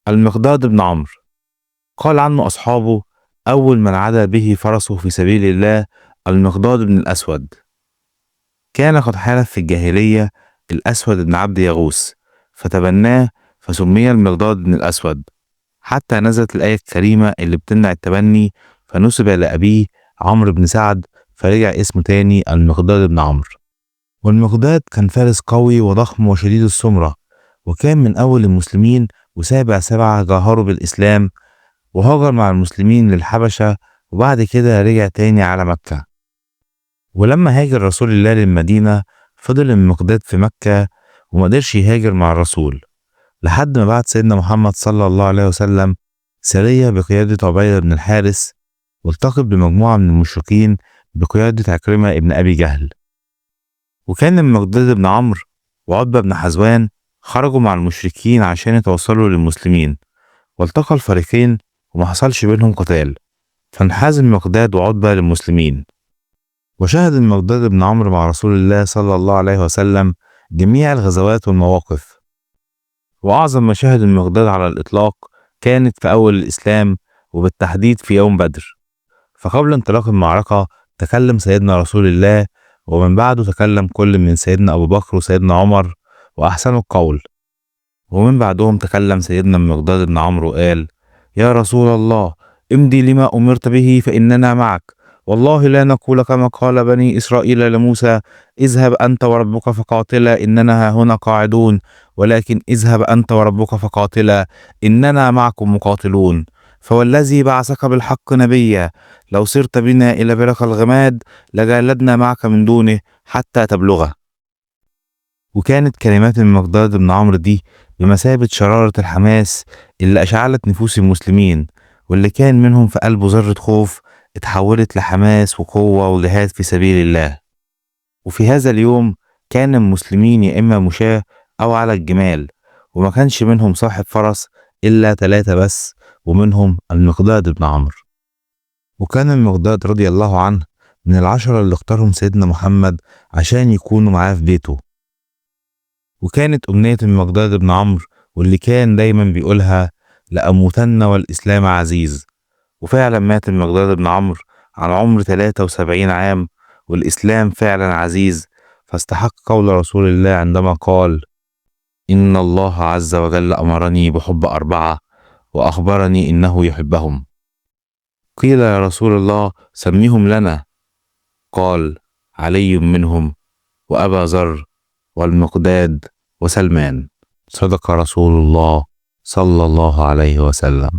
المقداد بن عمرو قال عنه أصحابه: أول من عدا به فرسه في سبيل الله المقداد بن الأسود. كان قد حالف في الجاهلية الأسود بن عبد يغوث فتبناه، فسمي المقداد بن الأسود، حتى نزلت الآية الكريمة اللي بتمنع التبني، فنسب لأبيه عمرو بن سعد، فرجع اسمه تاني المقداد بن عمرو. والمقداد كان فارس قوي وضخم وشديد السمرة، وكان من أول المسلمين وسابع سبعة جاهروا بالإسلام، وهاجر مع المسلمين للحبشة، وبعد كده رجع تاني على مكة. ولما هاجر رسول الله للمدينة فضل المقداد في مكة ومقدرش يهاجر مع الرسول، لحد ما بعت سيدنا محمد صلى الله عليه وسلم سرية بقيادة عبيدة بن الحارث، والتقى بمجموعة من المشركين بقيادة عكرمة ابن أبي جهل. وكان المقداد بن عمرو وعتبة بن حزوان خرجوا مع المشركين عشان يتوصلوا للمسلمين، والتقى الفريقين وما حصلش بينهم قتال، فانحاز المقداد وعتبة للمسلمين. وشهد المقداد بن عمرو مع رسول الله صلى الله عليه وسلم جميع الغزوات والمواقف، وأعظم مشاهد المقداد على الإطلاق كانت في أول الإسلام، وبالتحديد في يوم بدر. فقبل انطلاق المعركة تكلم سيدنا رسول الله، ومن بعده تكلم كل من سيدنا أبو بكر وسيدنا عمر وأحسن القول، ومن بعدهم تكلم سيدنا المقداد بن عمرو وقال: يا رسول الله، امضي لما أمرت به فإننا معك، والله لا نقول كما قال بني إسرائيل لموسى: اذهب أنت وربك فقاتلا إننا هنا قاعدون، ولكن اذهب أنت وربك فقاتلا إننا معكم مقاتلون. فوالذي بعثك بالحق نبيا، لو سرت بنا إلى برق الغماد لجالدنا معك من دونه حتى تبلغه. وكانت كلمات المقداد بن عمرو دي بمثابة شرارة الحماس اللي أشعلت نفوس المسلمين، واللي كان منهم في قلبه ذرة خوف اتحولت لحماس وقوة وجهاد في سبيل الله. وفي هذا اليوم كان المسلمين يا إما مشاة أو على الجمال، وما كانش منهم صاحب فرس إلا 3 بس، ومنهم المقداد بن عمرو. وكان المقداد رضي الله عنه من ال10 اللي اختارهم سيدنا محمد عشان يكونوا معاه في بيته. وكانت أمنية المقداد بن عمرو واللي كان دايما بيقولها: لأموتن والإسلام عزيز. وفعلا مات المقداد بن عمرو على عمر 73 عام، والإسلام فعلا عزيز، فاستحق قول رسول الله عندما قال: إن الله عز وجل أمرني بحب 4 وأخبرني إنه يحبهم. قيل: يا رسول الله سميهم لنا. قال: علي منهم، وأبا ذر، والمقداد، وسلمان. صدق رسول الله صلى الله عليه وسلم.